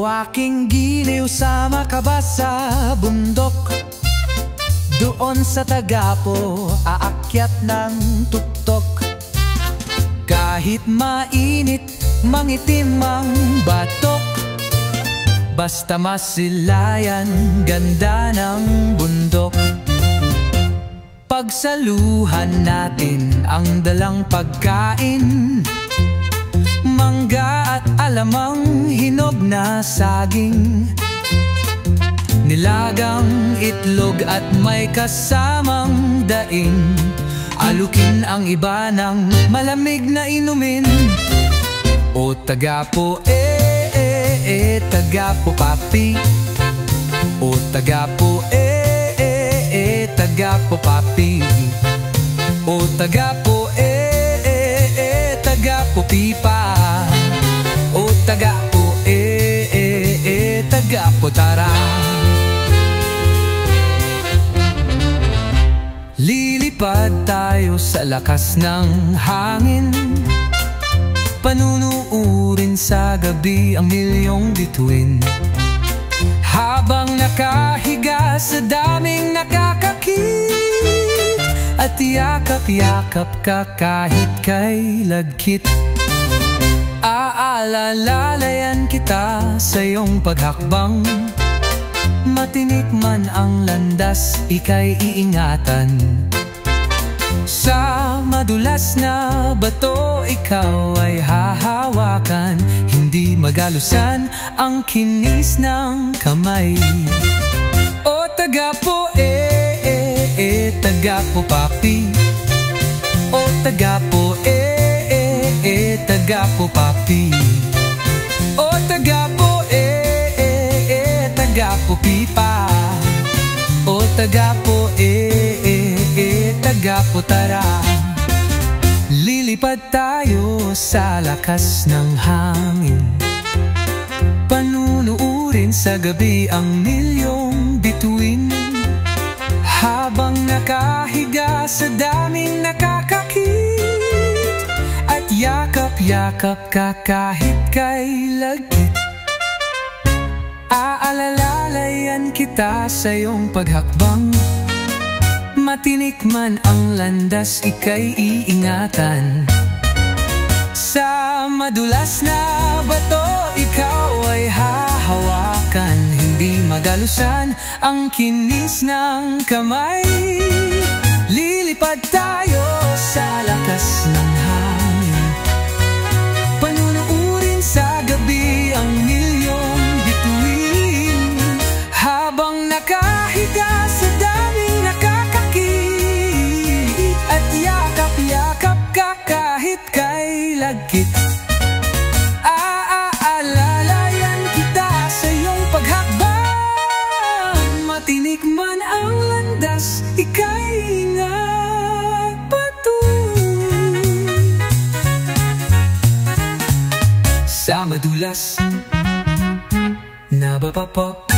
O aking giliw, sama ka ba sa bundok? Doon sa Tagapo, aakyat ng tuktok. Kahit mainit, mangitim ang batok, basta masilayan, ganda ng bundok. Pagsaluhan natin ang dalang pagkain, mangga at alamang hinog na saging, nilagang itlog at may kasamang daing. Alukin ang iba ng malamig na inumin. O Tagapo, Tagapo papi. O Tagapo, Tagapo papi. O Tagapo, Tagapo pipa. O Tagapo, Tagapo tara. Lilipad tayo sa lakas ng hangin, panunuurin sa gabi ang milyong bituin. Habang nakahiga sa daming nakakakit, at yakap-yakap ka kahit kay lagkit. Aalalayan kita sa iyong paghakbang, matinik man ang landas, ika'y iingatan. Sa madulas na bato, ikaw ay hahawakan, hindi magalusan ang kinis ng kamay. O Tagapo, Tagapo papi. O Tagapo, Tagapo papi. O Tagapo, Tagapo pipa. O Tagapo, Tagapo tara. Lilipad tayo sa lakas ng hangin, panunuurin sa gabi ang milyong bituin. Habang nakahiga sa daming nakakakit, at yakap-yakap ka kahit kay lagkit. Aalalayan kita sa iyong paghakbang, matinik man ang landas, ika'y iingatan. Sa madulas na bato, ikaw ay hahawakan, hindi magalusan ang kinis ng kamay. Lilipad tayo sa lakas ng hangin, panunuurin sa gabi ang milyong bituin. Habang nakahiga sa daming nakakakit, at yakap-yakap ka kahit kay lagkit. Aalalayan kita sa iyong paghakbang, matinik man ang landas, ika'y ingat patuloy. Sa madulas na bapapop,